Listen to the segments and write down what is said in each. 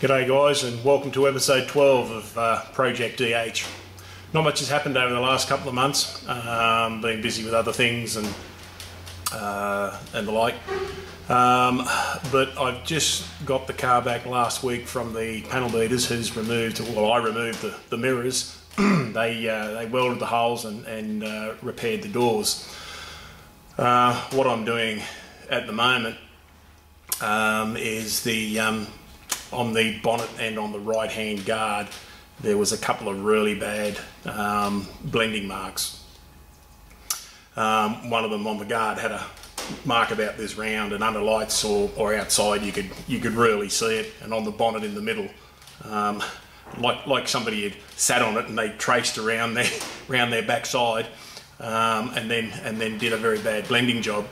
G'day guys, and welcome to episode 12 of Project EH. Not much has happened over the last couple of months, been busy with other things and the like, but I've just got the car back last week from the panel beaters who's removed, well, I removed the mirrors. They welded the holes and repaired the doors. What I'm doing at the moment is on the bonnet and on the right hand guard there was a couple of really bad blending marks. One of them on the guard had a mark about this round, and under lights or outside you could really see it, and on the bonnet in the middle, like somebody had sat on it and they traced around their backside and then did a very bad blending job.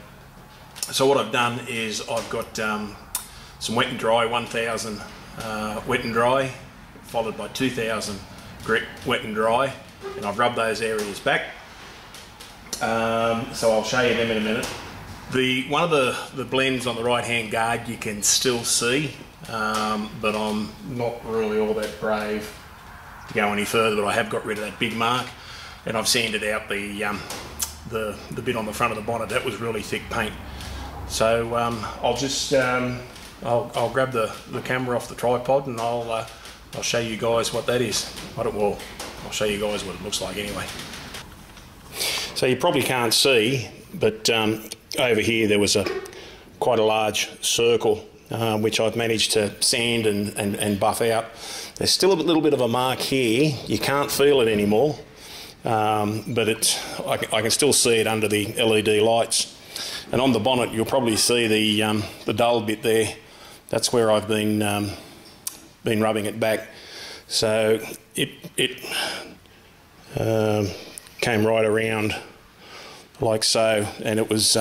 So what I've done is I've got some wet and dry, 1000 wet and dry, followed by 2000 grit wet and dry, and I've rubbed those areas back. So I'll show you them in a minute. One of the blends on the right hand guard you can still see, but I'm not really all that brave to go any further, but I have got rid of that big mark, and I've sanded out the bit on the front of the bonnet. That was really thick paint. So I'll just I'll grab the camera off the tripod and I'll show you guys what that is. I'll show you guys what it looks like anyway. So you probably can't see, but over here there was quite a large circle which I've managed to sand and buff out. There's still a little bit of a mark here. You can't feel it anymore, but I can still see it under the LED lights. And on the bonnet you'll probably see the dull bit there. That's where I've been rubbing it back. So it came right around like so, and it was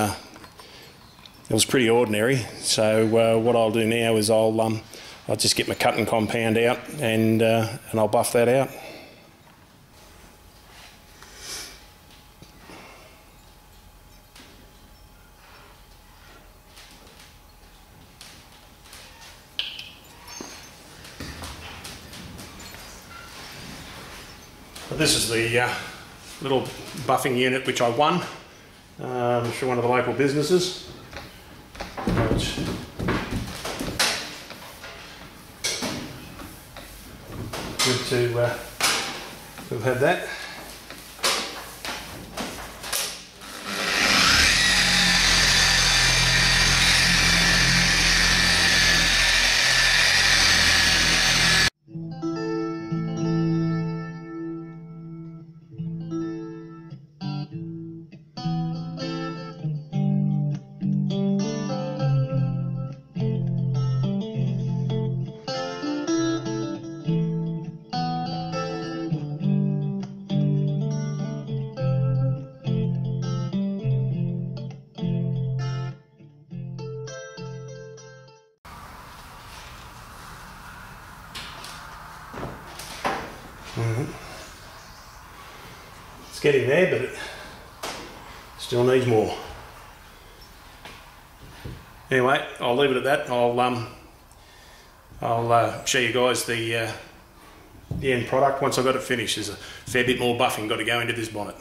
pretty ordinary. So what I'll do now is I'll just get my cutting compound out and I'll buff that out. This is the little buffing unit which I won through one of the local businesses. It's good to have had that. It's getting there, but it still needs more. Anyway, I'll leave it at that. I'll show you guys the end product once I've got it finished. There's a fair bit more buffing got to go into this bonnet.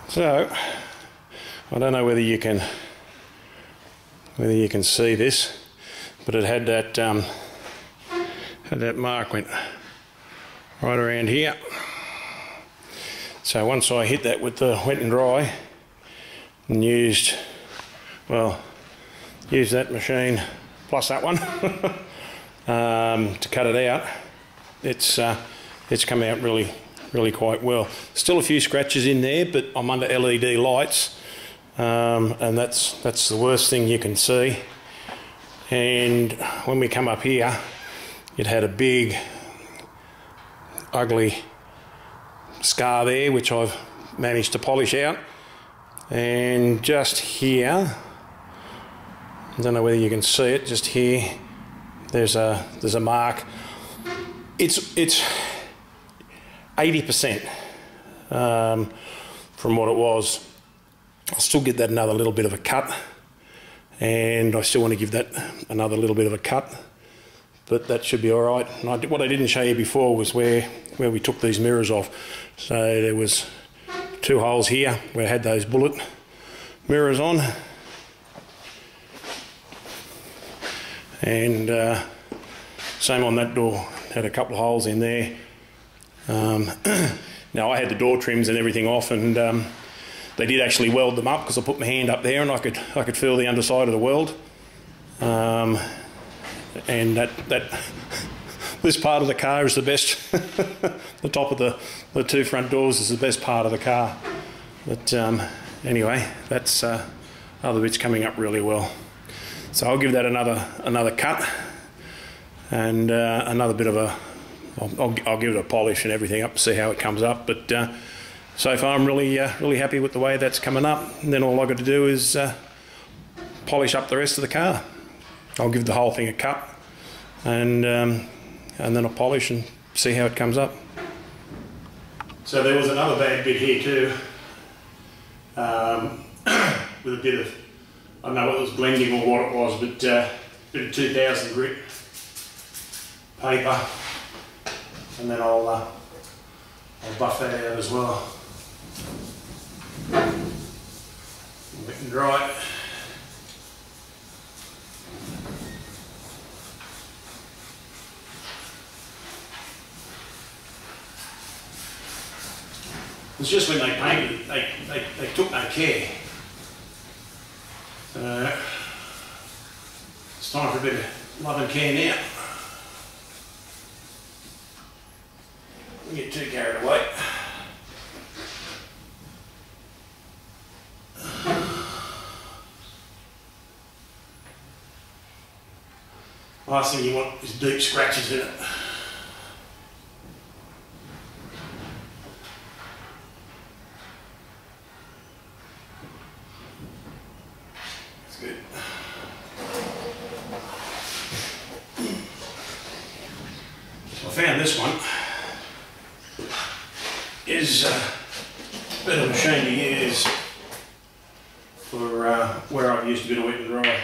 So I don't know whether you can see this, but it had that mark went right around here. So once I hit that with the wet and dry and used that machine plus that one to cut it out, it's come out really quite well. Still a few scratches in there, but I'm under LED lights, and that's the worst thing you can see. And when we come up here, it had a big ugly scar there, which I've managed to polish out. And just here I don't know whether you can see it just here. There's a mark. It's 80% from what it was. I'll still get that another little bit of a cut, and I still want to give that another little bit of a cut, but that should be all right. And what I didn't show you before was where we took these mirrors off. So there was 2 holes here where I had those bullet mirrors on, and same on that door, had a couple of holes in there. Now I had the door trims and everything off, and they did actually weld them up because I put my hand up there and I could feel the underside of the weld. And this part of the car is the best. The top of the 2 front doors is the best part of the car. But anyway, that's other bits coming up really well. So I'll give that another cut, and another bit of a. I'll give it a polish and everything up to see how it comes up. But so far I'm really happy with the way that's coming up. And then all I've got to do is polish up the rest of the car. I'll give the whole thing a cut, and then I'll polish and see how it comes up. So there was another bad bit here too, with a bit of, I don't know what it was, blending or what it was, but a bit of 2000 grit paper, and then I'll buff that out as well. Wet and dry. It's just when they painted it, they took no care. It's time for a bit of love and care now. Don't get too carried away. Last thing you want is deep scratches in it. Good. I found this one is a bit of a machine to use for where I've used a bit of wet and dry.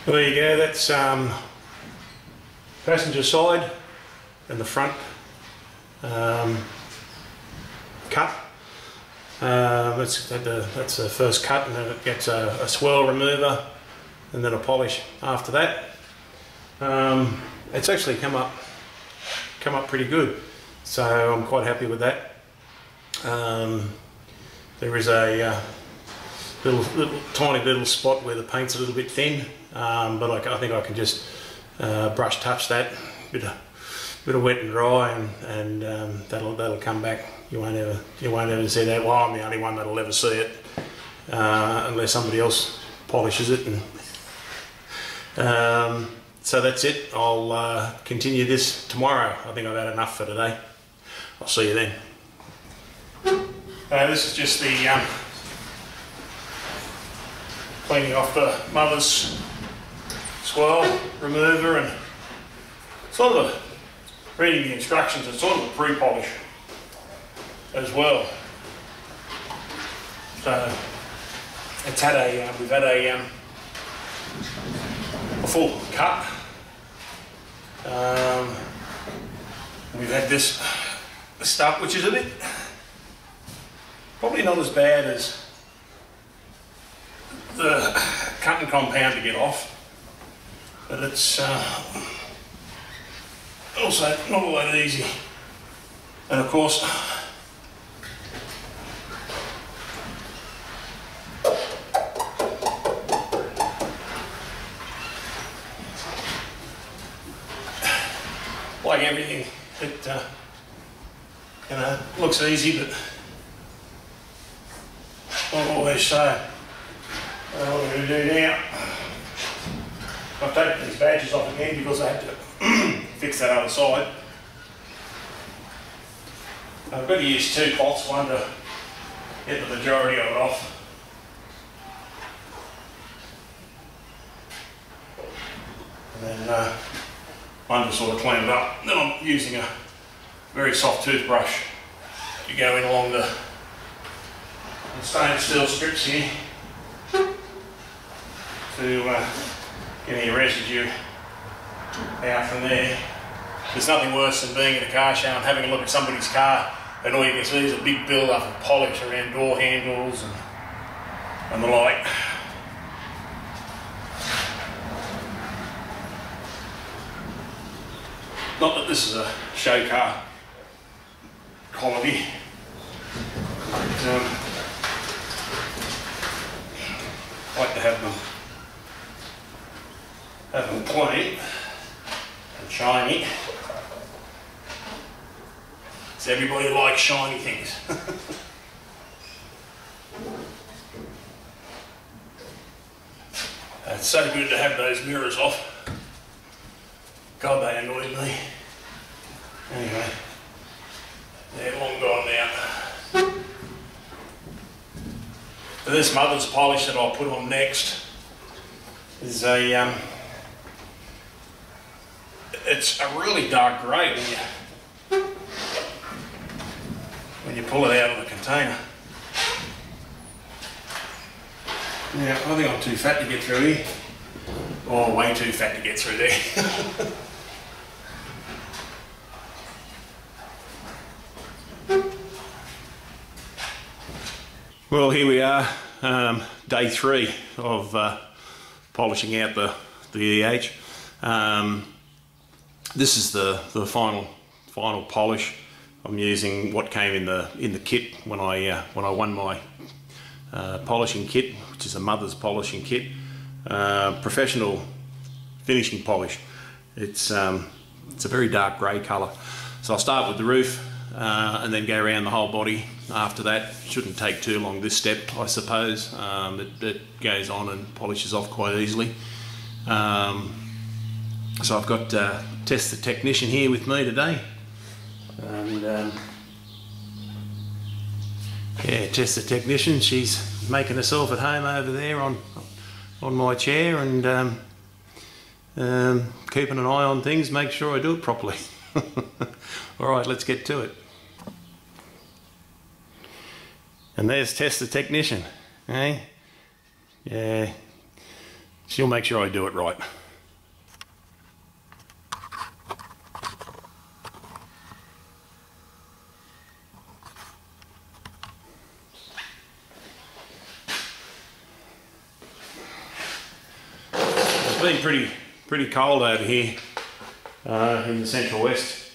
Well, there you go, that's passenger side and the front cut. That's the first cut, and then it gets a swirl remover and then a polish after that. It's actually come up pretty good, so I'm quite happy with that. There is a tiny little spot where the paint's a little bit thin, but I think I can just brush touch that, bit of wet and dry, and that'll come back. You won't ever see that. Well, I'm the only one that'll ever see it, unless somebody else polishes it. And so that's it. I'll continue this tomorrow. I think I've had enough for today. I'll see you then. This is just the cleaning off the mother's swirl remover, and sort of reading the instructions, it's sort of a pre-polish as well. So it's had we've had a full cut. We've had this stuff, which is a bit, probably not as bad as the cutting compound to get off, but it's also not all that easy. And of course, like everything, it looks easy, but not always so. What I'm going to do now, I've taken these badges off again because I had to fix that other side. I've got to use two pots, one to get the majority of it off, and then one to sort of clean it up. Then I'm using a very soft toothbrush to go in along the stainless steel strips here to get any residue out from there. There's nothing worse than being at a car show and having a look at somebody's car and all you can see is a big build-up of polish around door handles and the like. Not that this is a show car quality, but I like to have them clean and shiny. So everybody likes shiny things. It's so good to have those mirrors off. God, they annoyed me. Anyway, they're long gone now. But this mother's polish that I'll put on next is it's a really dark grey when you pull it out of the container. Now, I think I'm too fat to get through here. Or way too fat to get through there. Well, here we are, day 3 of polishing out the EH. This is the final polish. I'm using what came in the kit when I won my polishing kit, which is a mother's polishing kit. Professional finishing polish. It's a very dark grey colour. So I'll start with the roof and then go around the whole body. After that, shouldn't take too long, this step, I suppose. It goes on and polishes off quite easily. So I've got Tess the technician here with me today, and yeah, Tess the technician, she's making herself at home over there on my chair and keeping an eye on things, make sure I do it properly. Alright, let's get to it. And there's Tess the technician, eh? Yeah, She'll make sure I do it right. It's been pretty cold over here in the central west.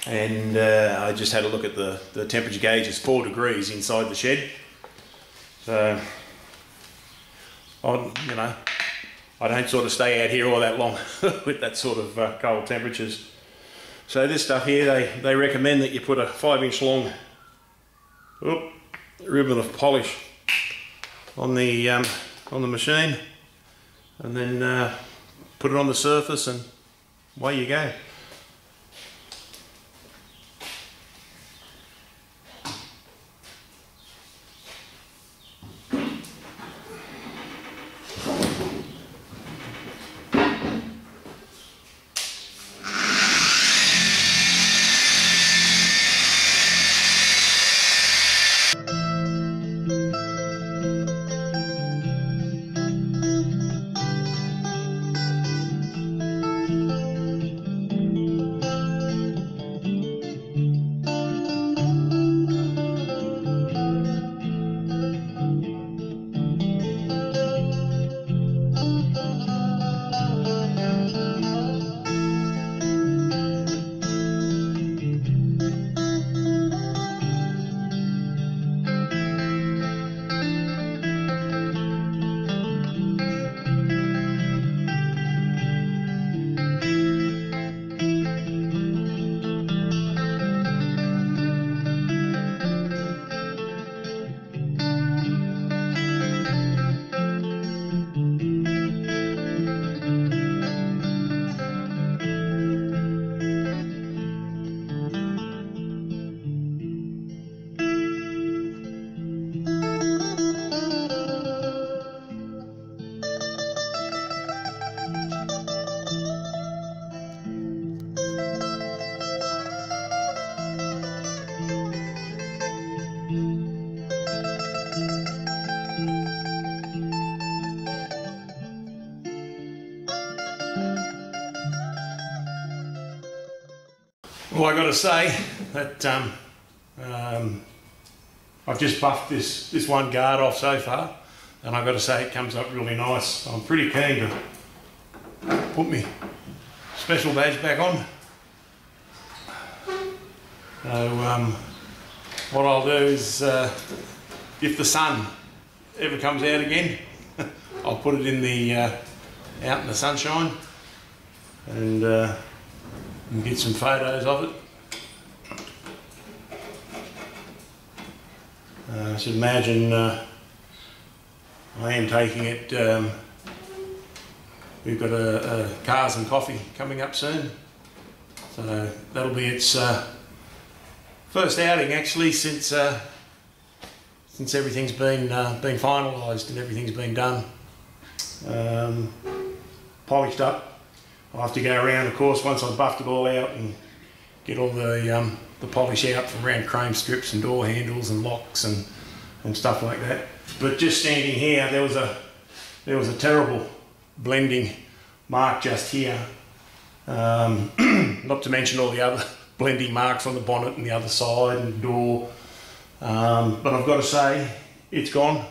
And I just had a look at the temperature gauge. It's 4 degrees inside the shed. So, I don't sort of stay out here all that long with that sort of cold temperatures. So this stuff here, they recommend that you put a 5-inch long ribbon of polish on the machine, and then put it on the surface, and away you go. Well, I got to say that I've just buffed this one guard off so far, and I've got to say it comes up really nice. I'm pretty keen to put my special badge back on. So what I'll do is, if the sun ever comes out again, I'll put it in the out in the sunshine, and get some photos of it. I should imagine I am taking it. We've got a cars and coffee coming up soon, so that'll be its first outing actually since everything's been finalised and everything's been done, polished up. I'll have to go around, of course, once I've buffed it all out and get all the polish out from around chrome strips and door handles and locks and stuff like that. But just standing here, there was a terrible blending mark just here. Not to mention all the other blending marks on the bonnet and the other side and door. But I've got to say, it's gone.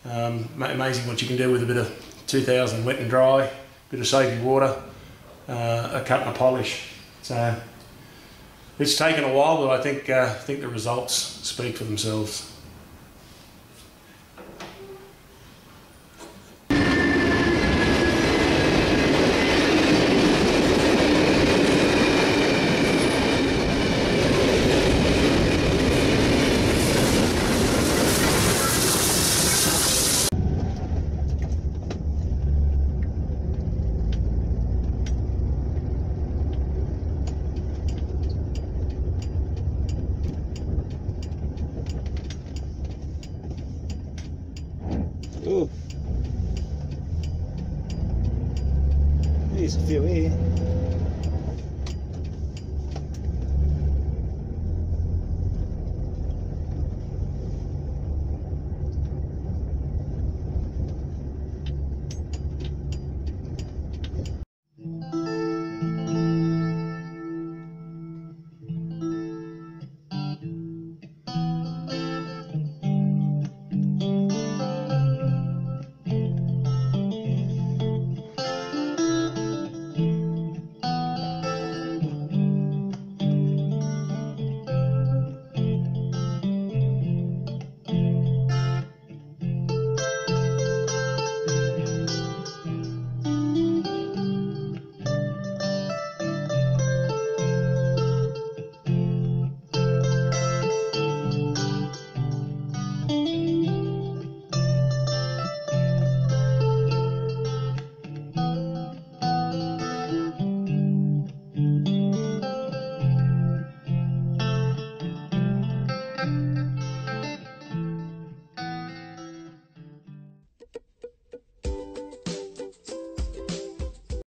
Amazing what you can do with a bit of 2000 wet and dry. Bit of soapy water, a cut and a polish. So it's taken a while, but I think the results speak for themselves. Oh, there's a few here.